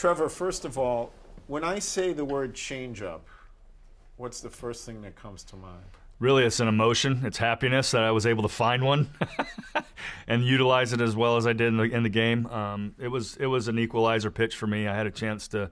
Trevor, first of all, when I say the word changeup, what's the first thing that comes to mind? Really, it's an emotion. It's happiness that I was able to find one and utilize it as well as I did in the game. It was an equalizer pitch for me. I had a chance to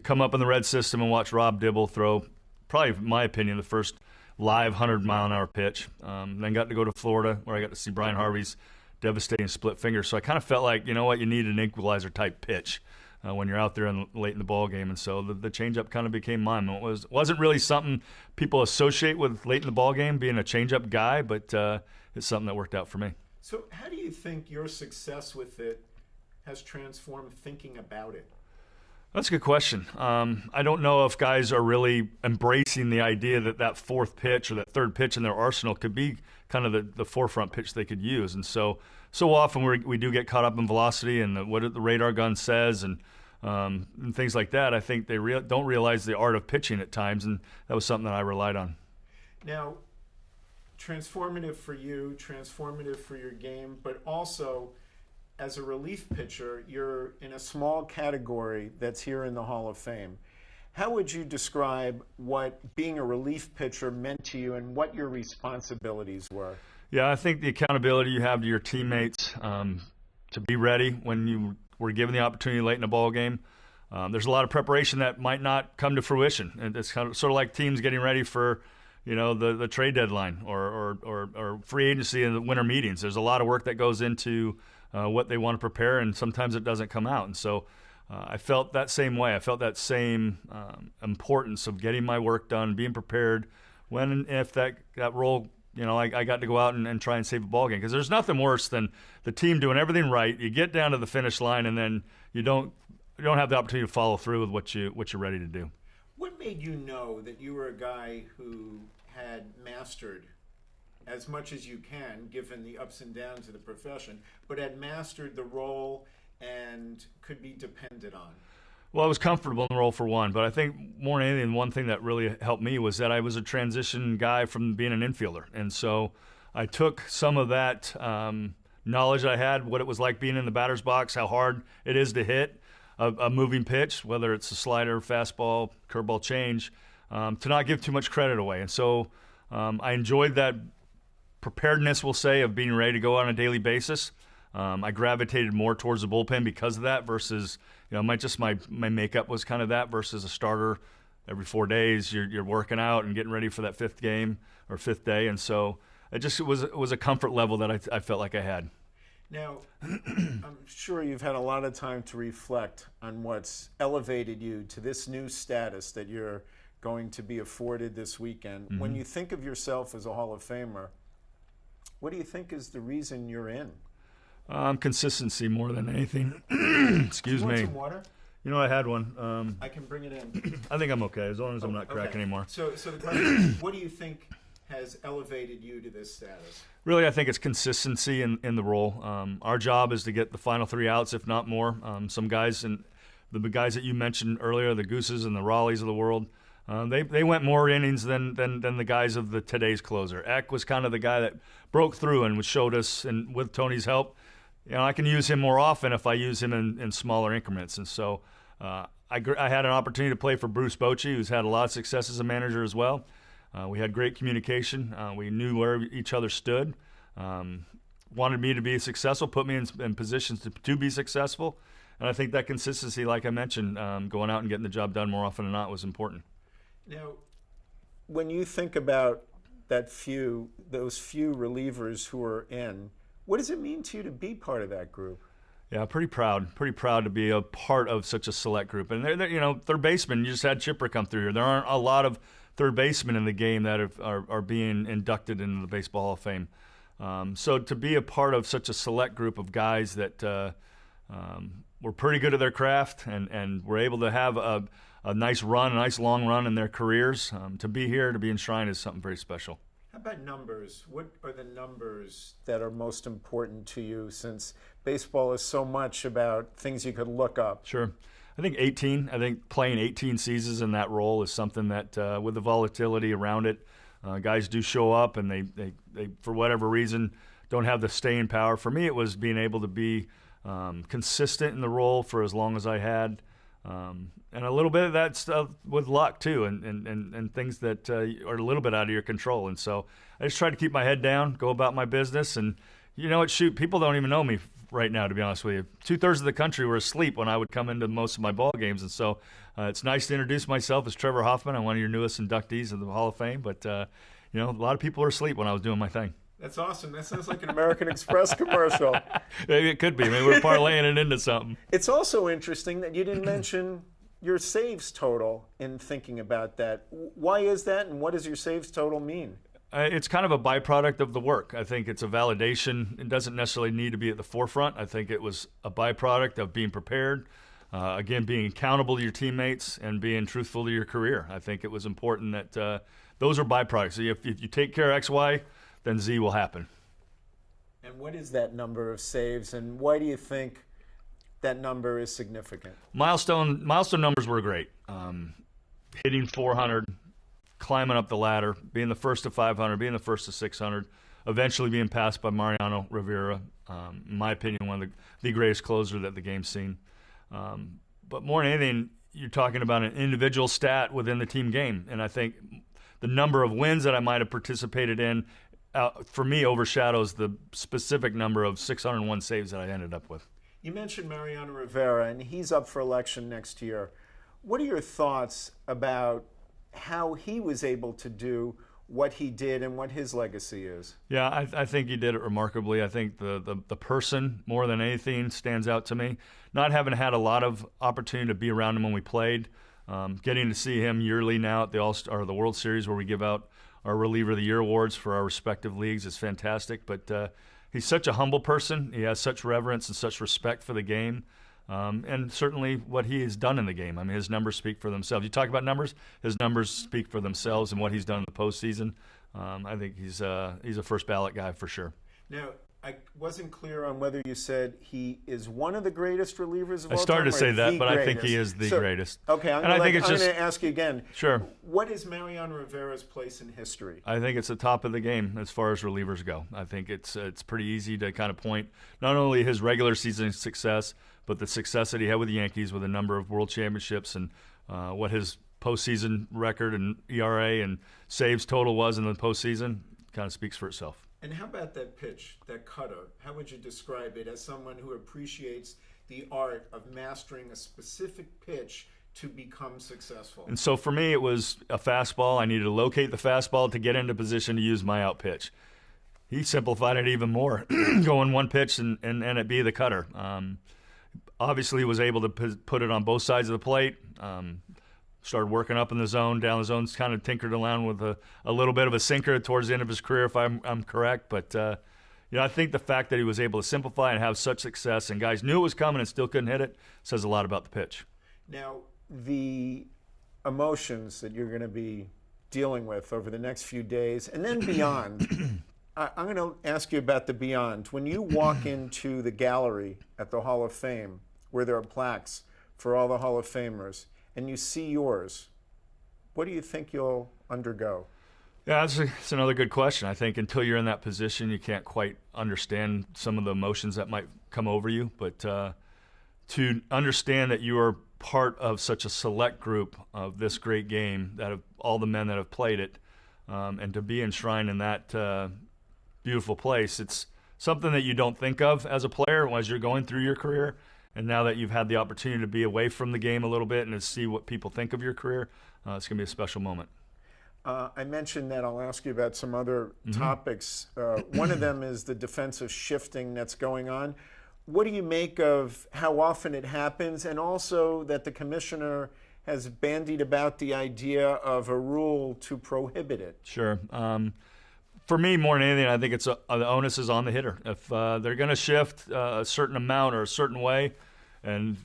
come up in the red system and watch Rob Dibble throw, probably, in my opinion, the first live 100-mile-an-hour pitch. Then got to go to Florida where I got to see Brian Harvey's devastating split finger. So I kind of felt like, you know what, you need an equalizer-type pitch when you're out there late in the ball game. And so the changeup kind of became mine. It wasn't really something people associate with late in the ball game, being a changeup guy, but it's something that worked out for me. So how do you think your success with it has transformed thinking about it? That's a good question. I don't know if guys are really embracing the idea that fourth pitch or that third pitch in their arsenal could be kind of the forefront pitch they could use. And so often we do get caught up in velocity and what the radar gun says and things like that. I think they don't realize the art of pitching at times, and that was something that I relied on. Now, transformative for you, transformative for your game, but also as a relief pitcher, you're in a small category that's here in the Hall of Fame. How would you describe what being a relief pitcher meant to you and what your responsibilities were? Yeah, I think the accountability you have to your teammates, to be ready when you were given the opportunity late in a ball game. There's a lot of preparation that might not come to fruition. And it's kind of sort of like teams getting ready for, the trade deadline or free agency and the winter meetings. There's a lot of work that goes into what they want to prepare, and sometimes it doesn't come out. And so I felt that same way. I felt that same importance of getting my work done, being prepared when and if that role, I got to go out and try and save a ball game. Because there's nothing worse than the team doing everything right. You get down to the finish line, and then you don't have the opportunity to follow through with what you're ready to do. What made you know that you were a guy who had mastered, as much as you can, given the ups and downs of the profession, but had mastered the role and could be depended on? Well, I was comfortable in the role for one, but I think more than anything, one thing that really helped me was that I was a transition guy from being an infielder. And so I took some of that knowledge I had, what it was like being in the batter's box, how hard it is to hit a moving pitch, whether it's a slider, fastball, curveball change, to not give too much credit away. And so I enjoyed that preparedness, we'll say, of being ready to go on a daily basis. I gravitated more towards the bullpen because of that versus, my makeup was kind of that versus a starter. Every 4 days you're working out and getting ready for that fifth game or fifth day. And so it was a comfort level that I felt like I had. Now, I'm sure you've had a lot of time to reflect on what's elevated you to this new status that you're going to be afforded this weekend. Mm-hmm. When you think of yourself as a Hall of Famer, what do you think is the reason you're in? Consistency more than anything. Excuse me. Want some water? I had one. I can bring it in. I think I'm okay as long as I'm not cracking anymore. So the question is, what do you think has elevated you to this status? Really, I think it's consistency in the role. Our job is to get the final 3 outs, if not more. Some guys, and the guys that you mentioned earlier, the Gooses and the Raleighs of the world, they went more innings than the guys of today's closer. Eck was kind of the guy that broke through and showed us, and with Tony's help, I can use him more often if I use him in smaller increments. And so I had an opportunity to play for Bruce Bochy, who's had a lot of success as a manager as well. We had great communication. We knew where each other stood. Wanted me to be successful, put me in positions to be successful. And I think that consistency, like I mentioned, going out and getting the job done more often than not was important. Now, when you think about those few relievers who are in, what does it mean to you to be part of that group? Yeah, pretty proud to be a part of such a select group. And they're third baseman. You just had Chipper come through here. There aren't a lot of third basemen in the game that are being inducted into the Baseball Hall of Fame. So to be a part of such a select group of guys that were pretty good at their craft and were able to have a nice long run in their careers, to be here, to be enshrined is something very special. How about numbers? What are the numbers that are most important to you, since baseball is so much about things you could look up? Sure. I think 18. I think playing 18 seasons in that role is something that, with the volatility around it, guys do show up and they for whatever reason don't have the staying power. For me, it was being able to be consistent in the role for as long as I had. And a little bit of that's with luck too, and things that are a little bit out of your control. And so I just try to keep my head down, go about my business, and shoot, people don't even know me right now, to be honest with you. 2/3 of the country were asleep when I would come into most of my ball games, and so it's nice to introduce myself as Trevor Hoffman. I'm one of your newest inductees of the Hall of Fame, but a lot of people were asleep when I was doing my thing. That's awesome. That sounds like an American Express commercial. Maybe it could be. Maybe we're parlaying it into something. It's also interesting that you didn't mention your saves total in thinking about that. Why is that, and what does your saves total mean? It's kind of a byproduct of the work. I think it's a validation. It doesn't necessarily need to be at the forefront. I think it was a byproduct of being prepared, again, being accountable to your teammates and being truthful to your career. I think it was important that those are byproducts. So if you take care of X, Y, then Z will happen. And what is that number of saves, and why do you think that number is significant? Milestone numbers were great. Hitting 400, climbing up the ladder, being the first to 500, being the first to 600, eventually being passed by Mariano Rivera, in my opinion, one of the greatest closer that the game's seen. But more than anything, you're talking about an individual stat within the team game. And I think the number of wins that I might have participated in, for me, overshadows the specific number of 601 saves that I ended up with. You mentioned Mariano Rivera, and he's up for election next year. What are your thoughts about how he was able to do what he did and what his legacy is? Yeah, I think he did it remarkably. I think the person, more than anything, stands out to me. Not having had a lot of opportunity to be around him when we played, getting to see him yearly now at the World Series, where we give out our Reliever of the Year awards for our respective leagues, is fantastic. But he's such a humble person. He has such reverence and such respect for the game. And certainly what he has done in the game. I mean, his numbers speak for themselves. You talk about numbers, his numbers speak for themselves and what he's done in the postseason. I think he's a first ballot guy for sure. Now, I wasn't clear on whether you said he is one of the greatest relievers of all time. I started to say that, but I think he is the greatest. Okay, I'm going to ask you again. Sure. What is Mariano Rivera's place in history? I think it's the top of the game as far as relievers go. I think it's pretty easy to kind of point not only his regular season success, but the success that he had with the Yankees with a number of world championships, and what his postseason record and ERA and saves total was in the postseason kind of speaks for itself. And how about that pitch, that cutter? How would you describe it as someone who appreciates the art of mastering a specific pitch to become successful? And so for me, it was a fastball. I needed to locate the fastball to get into position to use my out pitch. He simplified it even more, going one pitch and it be the cutter. Obviously, was able to put it on both sides of the plate. Started working up in the zone, down the zone, kind of tinkered around with a little bit of a sinker towards the end of his career, if I'm correct. But I think the fact that he was able to simplify and have such success, and guys knew it was coming and still couldn't hit it, says a lot about the pitch. Now, the emotions that you're going to be dealing with over the next few days, and then beyond, I'm going to ask you about the beyond. When you walk into the gallery at the Hall of Fame, where there are plaques for all the Hall of Famers, and you see yours, what do you think you'll undergo? Yeah, that's another good question. I think until you're in that position, you can't quite understand some of the emotions that might come over you. But to understand that you are part of such a select group of this great game, that of all the men that have played it, and to be enshrined in that beautiful place, it's something that you don't think of as a player as you're going through your career. And now that you've had the opportunity to be away from the game a little bit and to see what people think of your career, it's going to be a special moment. I mentioned that I'll ask you about some other topics. One of them is the defensive shifting that's going on. What do you make of how often it happens, and also that the commissioner has bandied about the idea of a rule to prohibit it? Sure. For me, more than anything, I think the onus is on the hitter. If they're going to shift a certain amount or a certain way, and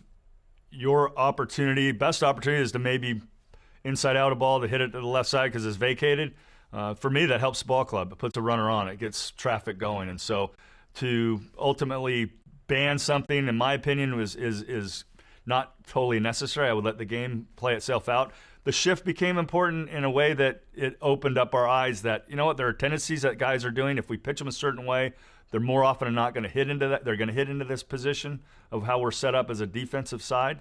your best opportunity is to maybe inside out a ball to hit it to the left side because it's vacated, for me, that helps the ball club. It puts a runner on. It gets traffic going. And so to ultimately ban something, in my opinion, is not totally necessary. I would let the game play itself out. The shift became important in a way that it opened up our eyes that, there are tendencies that guys are doing. If we pitch them a certain way, they're more often than not going to hit into that. They're going to hit into this position of how we're set up as a defensive side.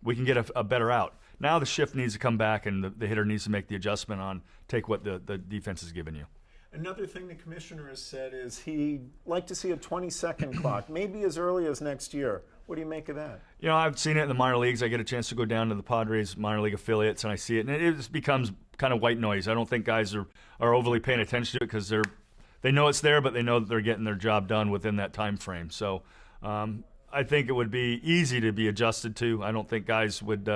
we can get a better out. Now the shift needs to come back, and the hitter needs to make the adjustment on take what the defense is giving you. Another thing the commissioner has said is he'd like to see a 20-second clock, maybe as early as next year. What do you make of that? You know, I've seen it in the minor leagues. I get a chance to go down to the Padres minor league affiliates, and I see it, and it just becomes kind of white noise. I don't think guys are overly paying attention to it because they know it's there, but they know that they're getting their job done within that time frame. So I think it would be easy to be adjusted to. I don't think guys would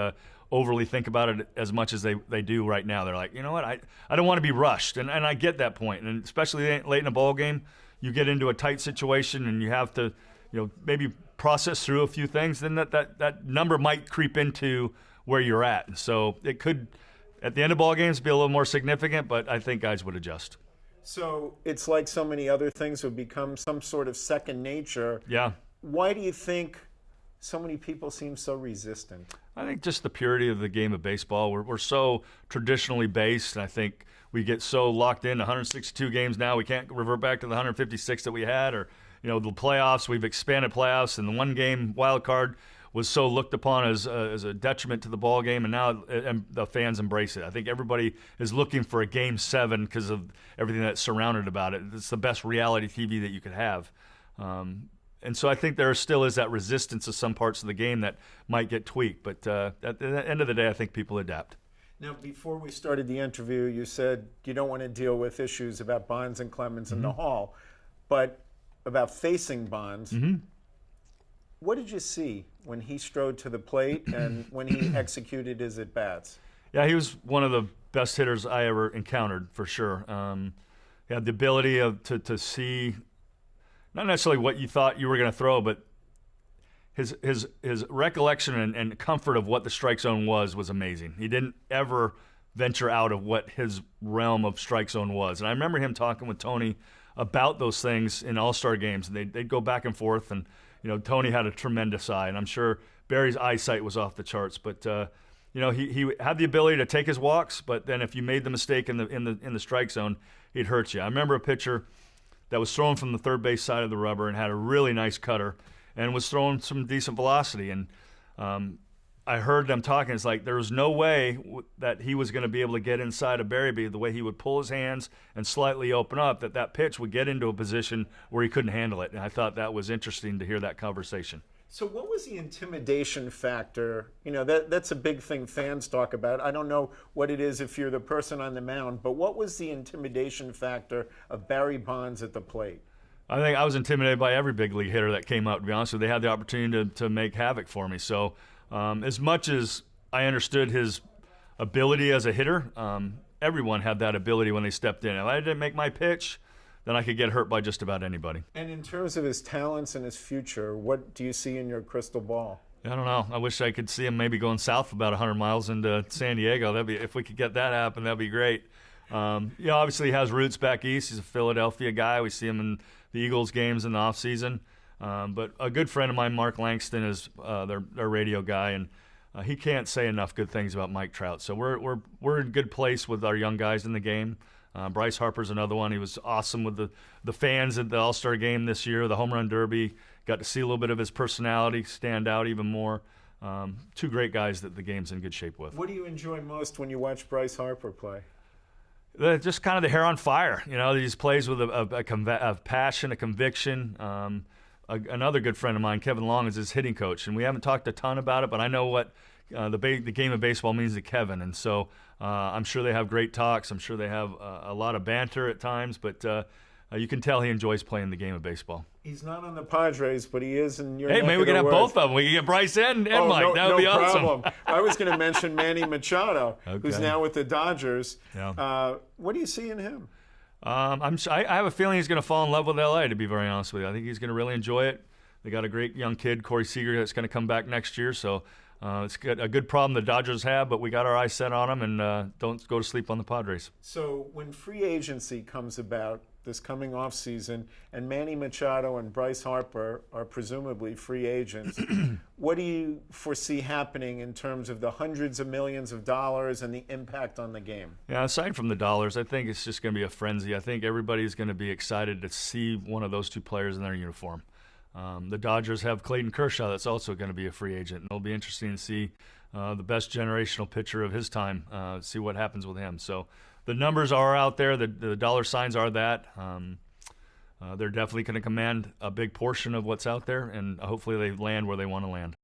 overly think about it as much as they do right now. They're like, you know what, I don't want to be rushed, and I get that point. And especially late in a ball game, you get into a tight situation and you have to, maybe process through a few things, then that number might creep into where you're at. And so it could, at the end of ball games, be a little more significant, but I think guys would adjust. So it's like so many other things would become some sort of second nature. Yeah. Why do you think so many people seem so resistant? I think just the purity of the game of baseball. We're so traditionally based, and I think we get so locked in 162 games now. We can't revert back to the 156 that we had, or the playoffs. We've expanded playoffs, and the one-game wild card was so looked upon as a detriment to the ball game, and now the fans embrace it. I think everybody is looking for a Game 7 because of everything that's surrounded about it. It's the best reality TV that you could have. And so I think there still is that resistance to some parts of the game that might get tweaked. But at the end of the day, I think people adapt. Now, before we started the interview, you said you don't want to deal with issues about Bonds and Clemens in the Hall, but about facing Bonds. What did you see when he strode to the plate and when he executed his at-bats? Yeah, he was one of the best hitters I ever encountered, for sure. He had the ability to see not necessarily what you thought you were going to throw, but his recollection and comfort of what the strike zone was amazing. He didn't ever venture out of what his realm of strike zone was. And I remember him talking with Tony about those things in all-star games. And they'd go back and forth, and Tony had a tremendous eye, and I'm sure Barry's eyesight was off the charts. But he had the ability to take his walks, but then if you made the mistake in the strike zone, he'd hurt you. I remember a pitcher that was thrown from the third base side of the rubber and had a really nice cutter and was throwing some decent velocity. And I heard them talking. It's like there was no way that he was going to be able to get inside of Barry, the way he would pull his hands and slightly open up, that pitch would get into a position where he couldn't handle it. And I thought that was interesting to hear that conversation. So what was the intimidation factor? That's a big thing fans talk about. I don't know what it is if you're the person on the mound, but what was the intimidation factor of Barry Bonds at the plate? I think I was intimidated by every big league hitter that came out, to be honest with you. They had the opportunity to make havoc for me. So as much as I understood his ability as a hitter, everyone had that ability when they stepped in. If I didn't make my pitch, then I could get hurt by just about anybody. And in terms of his talents and his future, what do you see in your crystal ball? I don't know. I wish I could see him maybe going south about 100 miles into San Diego. If we could get that happen, that'd be great. Obviously he has roots back east. He's a Philadelphia guy. We see him in the Eagles games in the off season. But a good friend of mine, Mark Langston, is their radio guy, and he can't say enough good things about Mike Trout. So we're in a good place with our young guys in the game. Bryce Harper's another one. He was awesome with the fans at the All-Star game this year, the Home Run Derby. Got to see a little bit of his personality stand out even more. Two great guys that the game's in good shape with. What do you enjoy most when you watch Bryce Harper play? Just kind of the hair on fire. These plays with a passion, a conviction. Another good friend of mine, Kevin Long, is his hitting coach, and we haven't talked a ton about it, but I know what the game of baseball means to Kevin, and so I'm sure they have great talks. I'm sure they have a lot of banter at times, but you can tell he enjoys playing the game of baseball. He's not on the Padres, but he is in your Hey, maybe we can have both of them. We can get Bryce and Mike. That would be awesome. No problem. I was going to mention Manny Machado, who's now with the Dodgers. Yeah. What do you see in him? I have a feeling he's going to fall in love with L.A., to be very honest with you. I think he's going to really enjoy it. They got a great young kid, Corey Seager, that's going to come back next year. So it's a good problem the Dodgers have, but we got our eyes set on them, and don't go to sleep on the Padres. So when free agency comes about this coming offseason, and Manny Machado and Bryce Harper are presumably free agents, what do you foresee happening in terms of the hundreds of millions of dollars and the impact on the game? Yeah, aside from the dollars, I think it's just going to be a frenzy. I think everybody's going to be excited to see one of those two players in their uniform. The Dodgers have Clayton Kershaw that's also going to be a free agent. And it'll be interesting to see the best generational pitcher of his time, see what happens with him. So the numbers are out there. The dollar signs are that. They're definitely going to command a big portion of what's out there, and hopefully they land where they want to land.